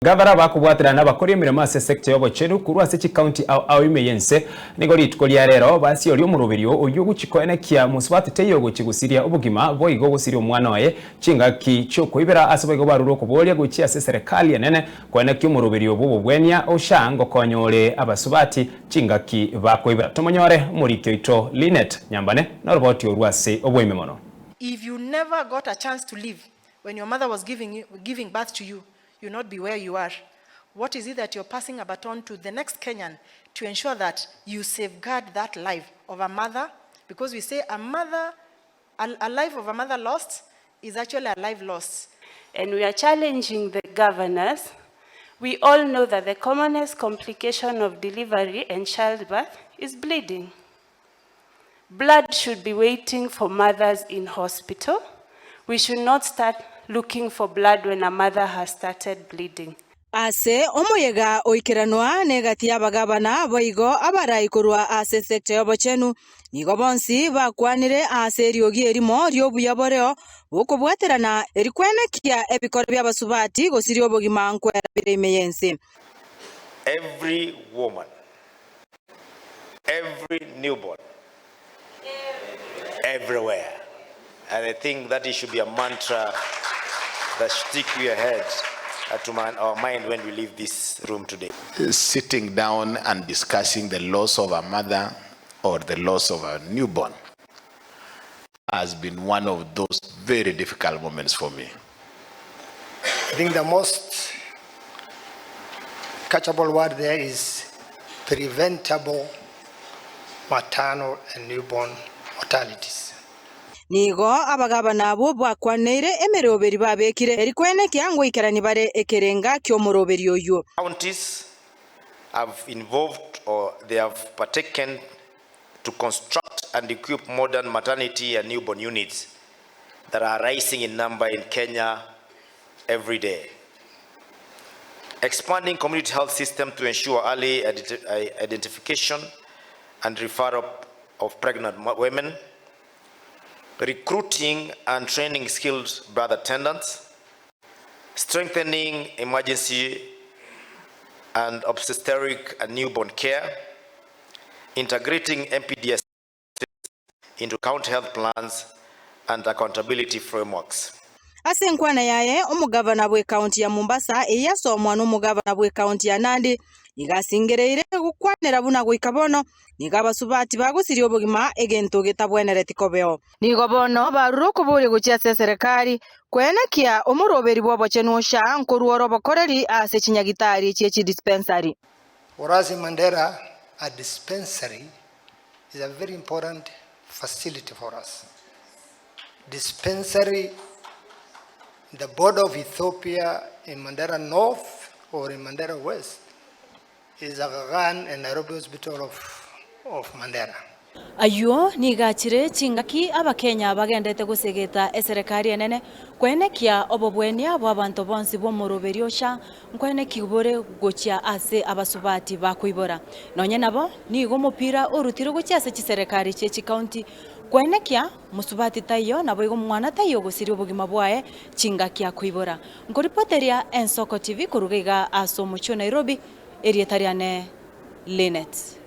Gavana bakubwatira n'abakora emirimo ase sector y'obochenu kurwa ase county au imeyense nigo litkolia rero basi oli Omoroberio oyo guchikoenekia musubati teyo guchigusiria obugima boigo gusiria omwana waye chingaki chokoibera ase boigo baruro kubolia guchi ase serikali enene koenekia Omoroberio Bw'Ogokonya oshango konyore abasubati chingaki bakoibera tomonyore murikyo ito Linet Nyambane na roboti orwase obwime mono. If you never got a chance to live when your mother was giving birth to you, you'll not be where you are. What is it that you're passing a baton to the next Kenyan to ensure that you safeguard that life of a mother? Because we say a life of a mother lost is actually a life lost. And we are challenging the governors. We all know that the commonest complication of delivery and childbirth is bleeding. Blood should be waiting for mothers in hospital. We should not start looking for blood when a mother has started bleeding. Ase omoyega oikeranwa negati abagabana boigo abaraikorwa ase sector y'obochenu nigo bonsi bakwanire ase riogi erimo ry'obuya boreo bukobwaterana erikwenekia ebikoro by'abasubati gosiria obogima nkwera biremeyense. Every woman, every newborn, everywhere. And I think that it should be a mantra that stick to your head, to our mind when we leave this room today. Sitting down and discussing the loss of a mother or the loss of a newborn has been one of those very difficult moments for me. I think the most catchable word there is preventable maternal and newborn mortalities. Nigo abagabana bo bakwanire emeroberi babekire erikwenekia ngo ikarani bare ekerenga kyo Omoroberio yo. Counties have involved or they have partaken to construct and equip modern maternity and newborn units that are rising in number in Kenya every day. Expanding community health system to ensure early identification and referral of pregnant women. Recruiting and training skilled birth attendants, strengthening emergency and obstetric and newborn care, integrating MPDS into county health plans and accountability frameworks. Ase nkwana yaye omugavana bwe county ya Mombasa eyasomwa n'omugavana bwe county ya Nandi igasingereire gukwanira buna goikabono nigabasubati bagusiria obogima egento getabwenere tikobeo nigo bono baruro kuburi guchia serikali kwenekia Omoroberio bw'obochenu osha nkoruoro OBOKORERI ase chinyagitari chechi dispensary. For us in Mandera, a dispensary is a very important facility for us. Dispensary, the border of Ethiopia in Mandera North or in Mandera West is Agagan and Nairobi Hospital of Mandera. Ayuo nigachire chingaki abakenya bagendete gusegeta eserekari enene kwenekia obobwenia bw'abantu bonsi bw'Omoroberio sha nkweneki bore gochia ase abasubati bakoibora nonye nabo nigo mupira orutiro gochia ase chiserekari chechi county kwenekia musubati tayo nabo igo mwana tayo gosirio obogima bwae chingaki akoibora ngoripoteria Ensoko TV kurugaiga aso mucho Nairobi erietariane Linet.